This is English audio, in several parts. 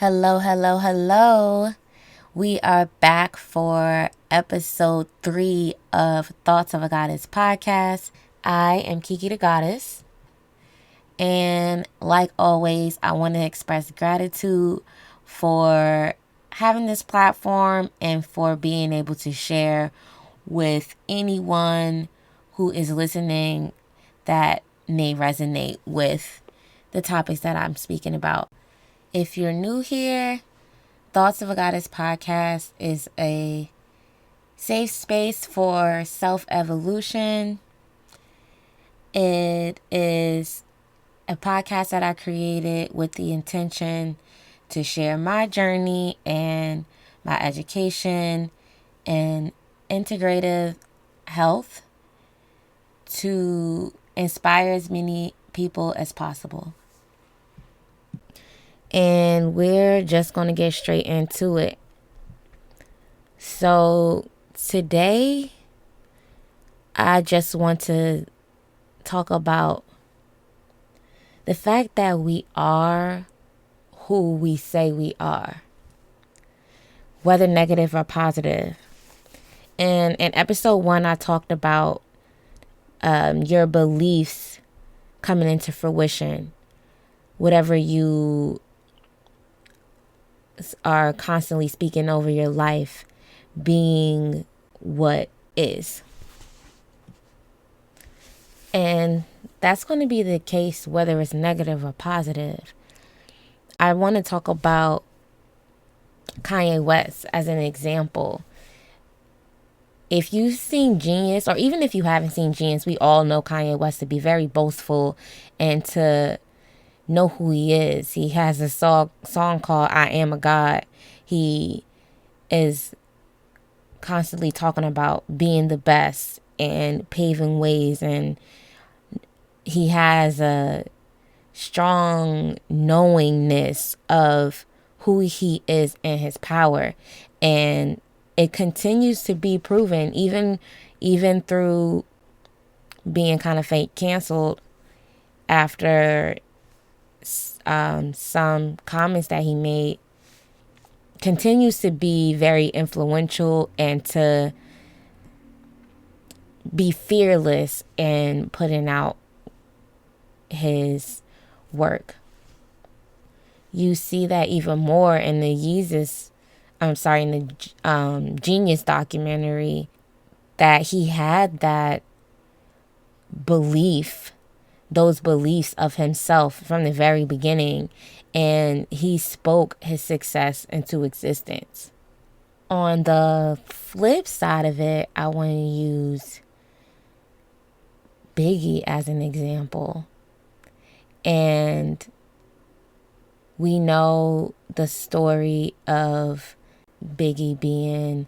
Hello, hello, hello. We are back for episode 3 of Thoughts of a Goddess podcast. I am Kiki the Goddess. And like always, I want to express gratitude for having this platform and for being able to share with anyone who is listening that may resonate with the topics that I'm speaking about. If you're new here, Thoughts of a Goddess podcast is a safe space for self-evolution. It is a podcast that I created with the intention to share my journey and my education in integrative health to inspire as many people as possible. And we're just going to get straight into it. So today, I just want to talk about the fact that we are who we say we are, whether negative or positive. And in episode 1, I talked about your beliefs coming into fruition. Whatever you are constantly speaking over your life being what is. And that's going to be the case whether it's negative or positive. I want to talk about Kanye West as an example. If you've seen Genius, or even if you haven't seen Genius, we all know Kanye West to be very boastful and to know who he is. He has a song called I Am a God. He is constantly talking about being the best and paving ways, and he has a strong knowingness of who he is and his power, and it continues to be proven even through being kind of fake canceled after some comments that he made. Continues to be very influential and to be fearless in putting out his work. You see that even more in the Genius documentary, that he had that belief, those beliefs of himself from the very beginning, and he spoke his success into existence. On the flip side of it, I want to use Biggie as an example. And we know the story of Biggie being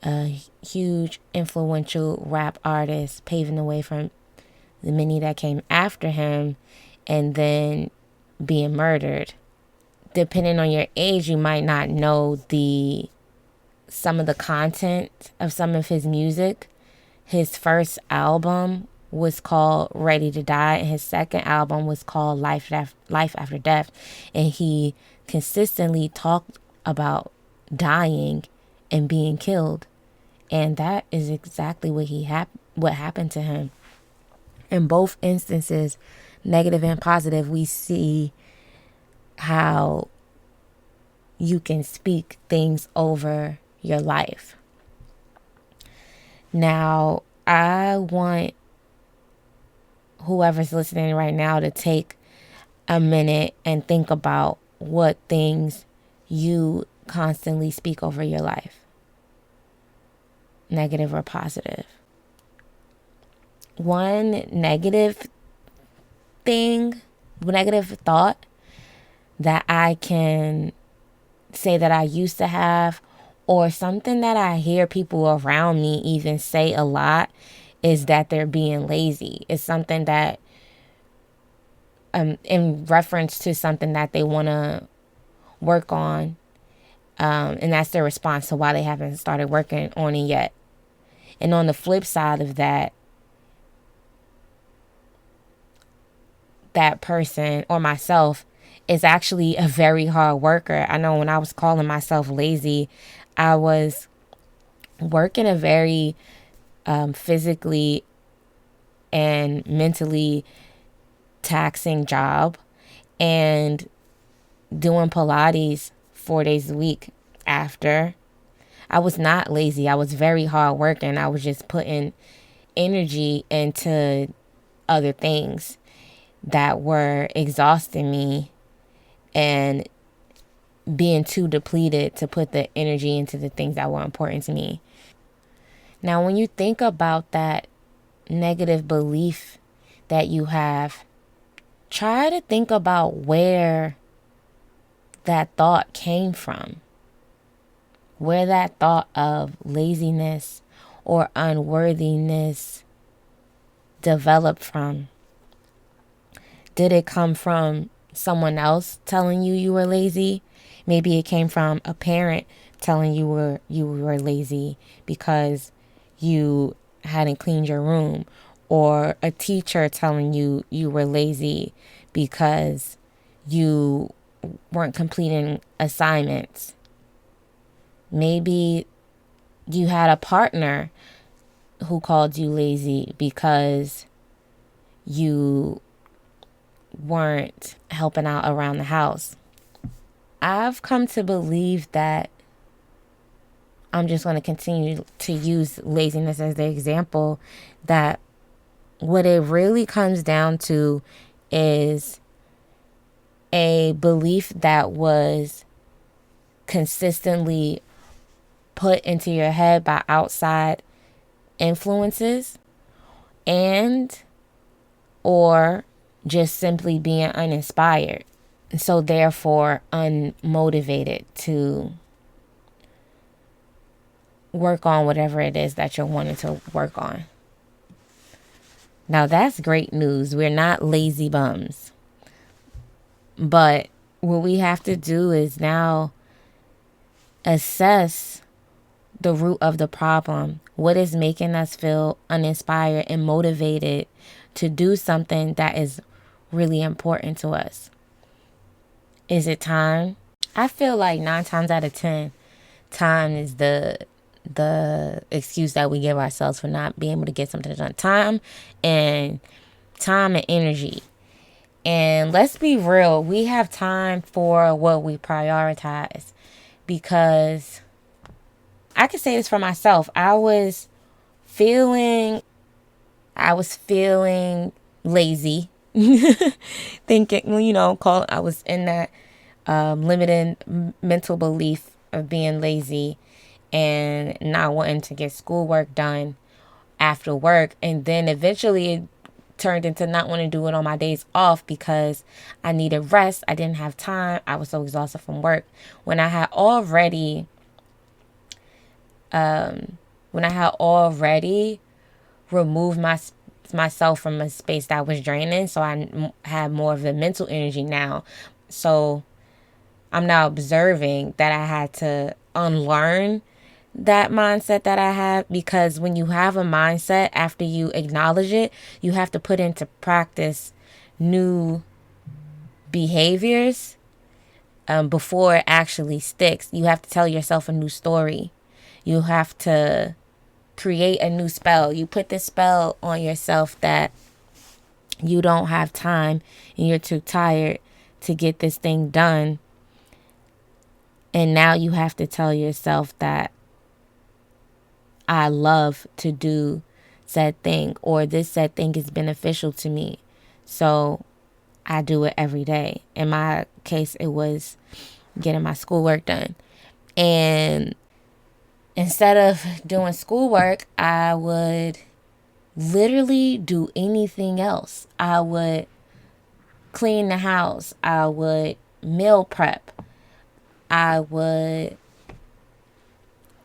a huge influential rap artist, paving the way for the many that came after him, and then being murdered. Depending on your age, you might not know some of the content of some of his music. His first album was called Ready to Die, and his second album was called Life After Death. And he consistently talked about dying and being killed. And that is exactly what happened to him. In both instances, negative and positive, we see how you can speak things over your life. Now, I want whoever's listening right now to take a minute and think about what things you constantly speak over your life, negative or positive. One negative thought that I can say that I used to have, or something that I hear people around me even say a lot, is that they're being lazy. It's something that in reference to something that they want to work on, and that's their response to why they haven't started working on it yet. And on the flip side of that, that person or myself is actually a very hard worker. I know when I was calling myself lazy, I was working a very physically and mentally taxing job and doing Pilates 4 days a week after. I was not lazy. I was very hard working. I was just putting energy into other things that were exhausting me and being too depleted to put the energy into the things that were important to me. Now, when you think about that negative belief that you have, try to think about where that thought came from, where that thought of laziness or unworthiness developed from. Did it come from someone else telling you you were lazy? Maybe it came from a parent telling you were lazy because you hadn't cleaned your room, or a teacher telling you you were lazy because you weren't completing assignments. Maybe you had a partner who called you lazy because you weren't helping out around the house. I've come to believe that I'm just going to continue to use laziness as the example, that what it really comes down to is a belief that was consistently put into your head by outside influences, and or just simply being uninspired, so therefore unmotivated to work on whatever it is that you're wanting to work on. Now that's great news. We're not lazy bums. But what we have to do is now assess the root of the problem. What is making us feel uninspired and motivated to do something that is really important to us? Is it time? I feel like 9 times out of 10, time is the excuse that we give ourselves for not being able to get something done. Time and energy. And let's be real, we have time for what we prioritize, because I can say this for myself. I was feeling lazy, thinking, I was in that limited mental belief of being lazy and not wanting to get schoolwork done after work. And then eventually it turned into not wanting to do it on my days off because I needed rest. I didn't have time. I was so exhausted from work. When I had already removed myself from a space that was draining, so I had more of the mental energy now. So I'm now observing that I had to unlearn that mindset that I have, because when you have a mindset, after you acknowledge it, you have to put into practice new behaviors before it actually sticks. You have to tell yourself a new story. You have to create a new spell. You put this spell on yourself that you don't have time and you're too tired to get this thing done. And now you have to tell yourself that I love to do said thing, or this said thing is beneficial to me, so I do it every day. In my case, it was getting my schoolwork done. And instead of doing schoolwork, I would literally do anything else. I would clean the house. I would meal prep. I would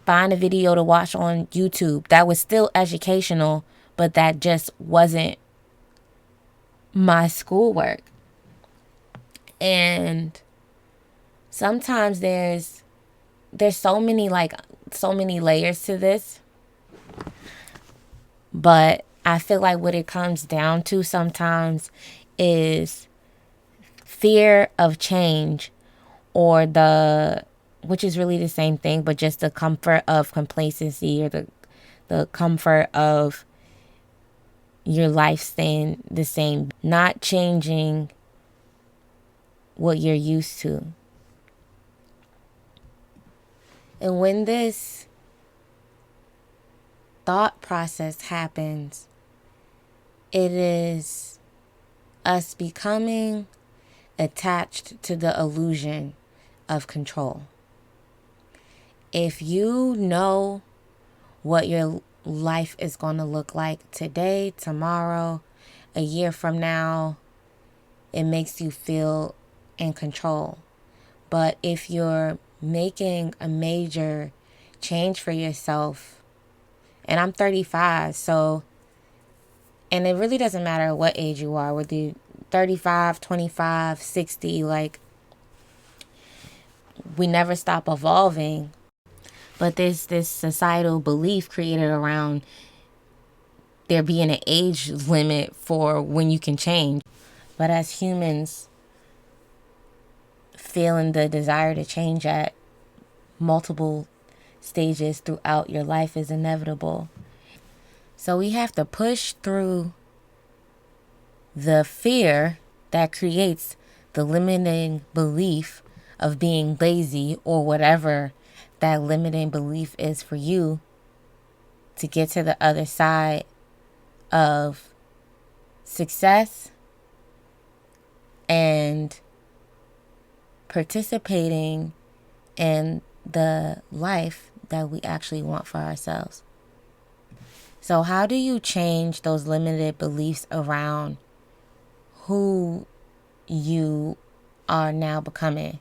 find a video to watch on YouTube that was still educational, but that just wasn't my schoolwork. And sometimes there's so many layers to this, but I feel like what it comes down to sometimes is fear of change, or which is really the same thing, but just the comfort of complacency, or the comfort of your life staying the same, not changing what you're used to. And when this thought process happens, it is us becoming attached to the illusion of control. If you know what your life is going to look like today, tomorrow, a year from now, it makes you feel in control. But if you're making a major change for yourself, and I'm 35, so, and it really doesn't matter what age you are, whether you're 35, 25, 60, like, we never stop evolving. But there's this societal belief created around there being an age limit for when you can change. But as humans, feeling the desire to change at multiple stages throughout your life is inevitable. So we have to push through the fear that creates the limiting belief of being lazy, or whatever that limiting belief is for you, to get to the other side of success and participating in the life that we actually want for ourselves. So how do you change those limited beliefs around who you are now becoming?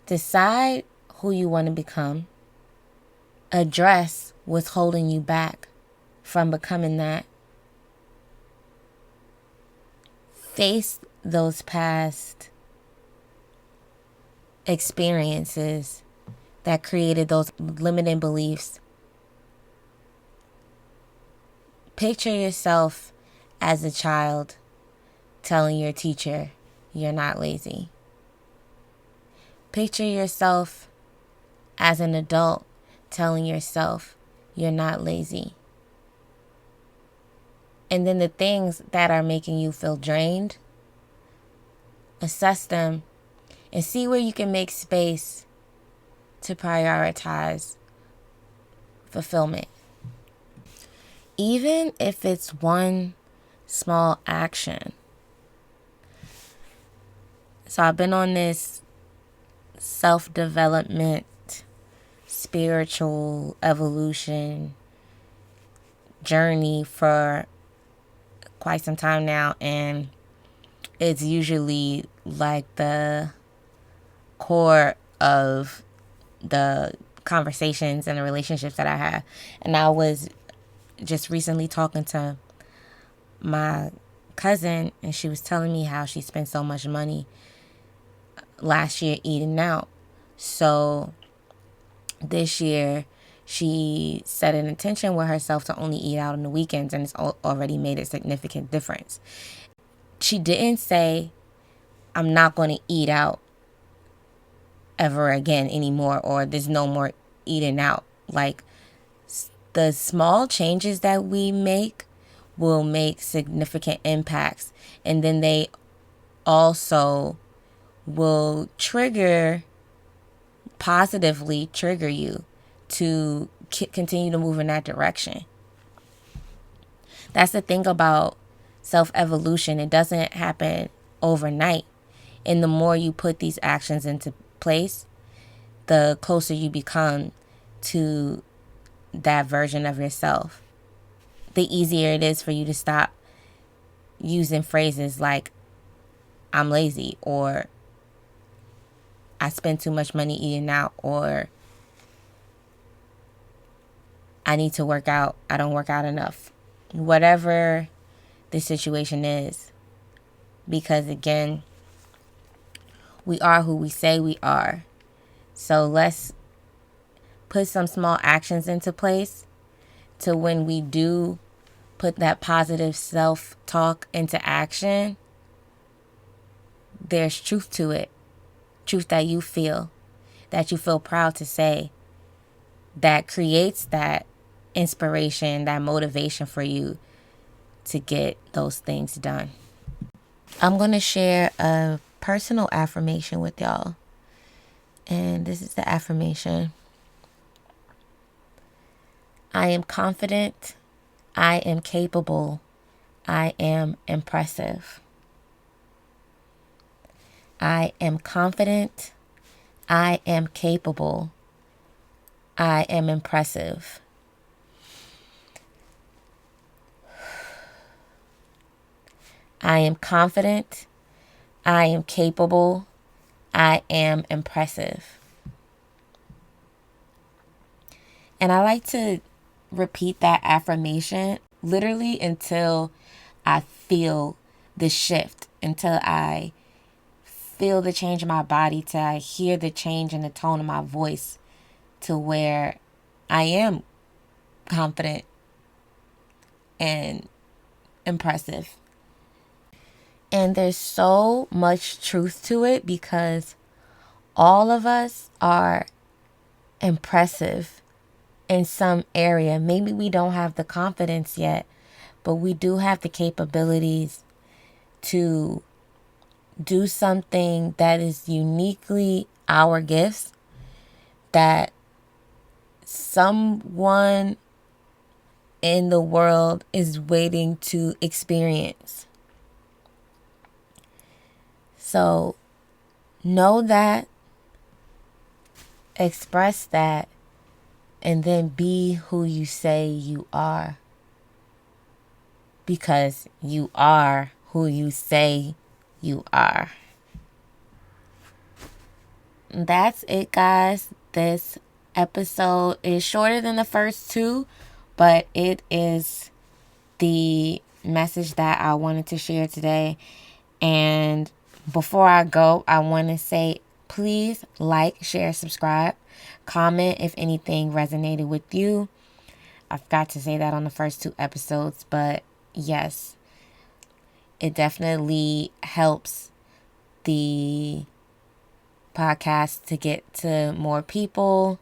Decide who you want to become. Address what's holding you back from becoming that. Face those past experiences that created those limiting beliefs. Picture yourself as a child telling your teacher you're not lazy. Picture yourself as an adult telling yourself you're not lazy. And then the things that are making you feel drained, assess them and see where you can make space to prioritize fulfillment. Even if it's one small action. So I've been on this self-development, spiritual evolution journey for quite some time now, and it's usually like the core of the conversations and the relationships that I have. And I was just recently talking to my cousin, and she was telling me how she spent so much money last year eating out. So this year she set an intention with herself to only eat out on the weekends, and it's already made a significant difference. She didn't say, I'm not going to eat out ever again anymore, or there's no more eating out. Like, the small changes that we make will make significant impacts, and then they also will positively trigger you to continue to move in that direction. That's the thing about self-evolution. It doesn't happen overnight. And the more you put these actions into place, the closer you become to that version of yourself. The easier it is for you to stop using phrases like, I'm lazy, or I spend too much money eating out, or I need to work out, I don't work out enough. Whatever the situation is. Because again, we are who we say we are. So let's put some small actions into place to when we do put that positive self-talk into action, there's truth to it. Truth that you feel proud to say, that creates that inspiration, that motivation for you to get those things done. I'm going to share a personal affirmation with y'all. And this is the affirmation. I am confident. I am capable. I am impressive. I am confident. I am capable. I am impressive. I am confident. I am capable. I am impressive. And I like to repeat that affirmation literally until I feel the shift, until I feel the change in my body, till I hear the change in the tone of my voice, to where I am confident and impressive. And there's so much truth to it, because all of us are impressive in some area. Maybe we don't have the confidence yet, but we do have the capabilities to do something that is uniquely our gifts, that someone in the world is waiting to experience. So know that, express that, and then be who you say you are. Because you are who you say you are. That's it, guys. This episode is shorter than the first two, but it is the message that I wanted to share today. And before I go, I want to say, please like, share, subscribe, comment if anything resonated with you. I forgot to say that on the first two episodes, but yes, it definitely helps the podcast to get to more people.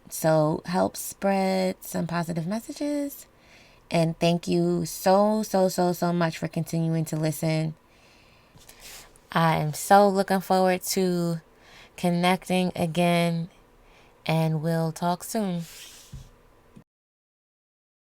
So help spread some positive messages. And thank you so much for continuing to listen. I am so looking forward to connecting again, and we'll talk soon.